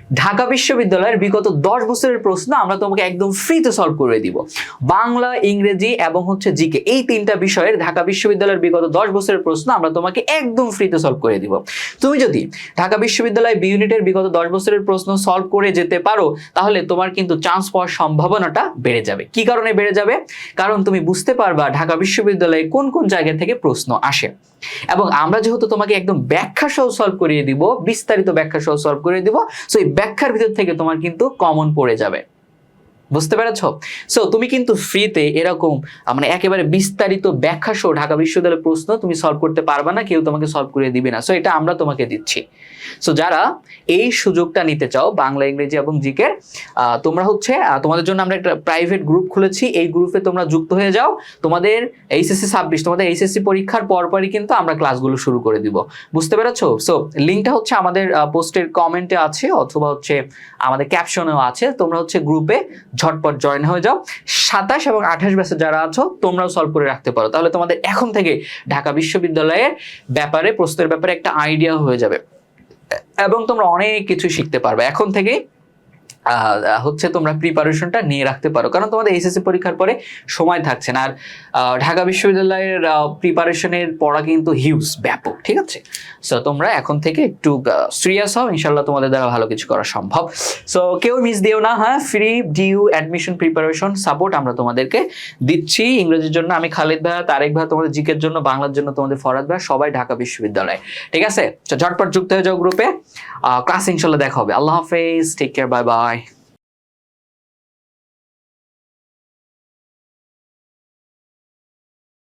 ঢাকা বিশ্ববিদ্যালয়ের বিগত 10 বছরের প্রশ্ন আমরা তোমাকে একদম ফ্রিতে সলভ করে দিব। বাংলা, ইংরেজি এবং জিকে, এই 3টা বিষয়ের ঢাকা বিশ্ববিদ্যালয়ের বিগত 10 বছরের প্রশ্ন আমরা তোমাকে একদম ফ্রিতে সলভ করে দিব। তুমি যদি ঢাকা বিশ্ববিদ্যালয় বি ইউনিটের বিগত 10 বছরের প্রশ্ন সলভ করে যেতে পারো, তাহলে তোমার কিন্তু চান্স পাওয়ার সম্ভাবনাটা বেড়ে যাবে। কি কারণে বেড়ে যাবে? কারণ তুমি বুঝতে পারবা ঢাকা বিশ্ববিদ্যালয়ে কোন কোন জায়গা থেকে প্রশ্ন আসে, এবং আমরা যেহেতু তোমাকে একদম ব্যাখ্যা সহ সলভ করিয়ে দিব, বিস্তারিত ব্যাখ্যা সহ সলভ করে দিব, সো এই ব্যাখ্যার ভিতর থেকে তোমার কিন্তু কমন পড়ে যাবে। বুঝতে পেরেছো? সো তুমি কিন্তু ফ্রিতে এরকম মানে একেবারে বিস্তারিত ব্যাখ্যা সহ ঢাকা বিশ্ববিদ্যালয়ের প্রশ্ন তুমি সলভ করতে পারবা না, কেউ তোমাকে সলভ করে দিবে না। সো এটা আমরা তোমাকে দিচ্ছি। সো যারা এই সুযোগটা নিতে চাও বাংলা, ইংরেজি এবং জিকের, তোমরা তোমাদের জন্য আমরা একটা প্রাইভেট গ্রুপ খুলেছি। এই গ্রুপে তোমরা যুক্ত হয়ে যাও। তোমাদের এইচএসসি 26, তোমাদের এইচএসসি পরীক্ষার পরপরই কিন্তু আমরা ক্লাসগুলো শুরু করে দিব। বুঝতে পেরেছো? সো লিঙ্কটা আমাদের পোস্টের কমেন্টে আছে, অথবা আমাদের ক্যাপশনেও আছে। তোমরা গ্রুপে ঝটপট জয়েন হয়ে যাও। 27 এবং 28 ব্যাচে যারা আছো তোমরাও সলভ করে রাখতে পারো। তাহলে তোমাদের এখন থেকে ঢাকা বিশ্ববিদ্যালয়ের ব্যাপারে, প্রশ্নের ব্যাপারে একটা আইডিয়া হয়ে যাবে, এবং তোমরা অনেক কিছু শিখতে পারবে এখন থেকে। তোমরা প্রিপারেশনটা নিয়ে রাখতে পারো, কারণ তোমাদের এইচএসসি পরীক্ষার পরে সময় থাকছে না। আর ঢাকা বিশ্ববিদ্যালয়ের প্রিপারেশনের পড়া কিন্তু হিউজ, ব্যাপক, ঠিক আছে? সো তোমরা এখন থেকে একটু সিরিয়াস হও, ইনশাল্লাহ তোমাদের দ্বারা ভালো কিছু করা সম্ভব। সো কেউ মিস দিও না। হ্যাঁ, free due admission preparation support আমরা তোমাদেরকে দিচ্ছি। ইংরেজির জন্য আমি খালিদ ভাইয়া, তারেক ভাইয়া তোমাদের জিকের জন্য, বাংলার জন্য তোমাদের ফরাদ ভাইয়া, সবাই ঢাকা বিশ্ববিদ্যালয়, ঠিক আছে? ঝটপট যুক্ত হয়ে যাও গ্রুপে। ক্লাস ইনশাল্লাহ দেখা হবে। আল্লাহ হাফেজ, টেক কেয়ার, বাই বাই।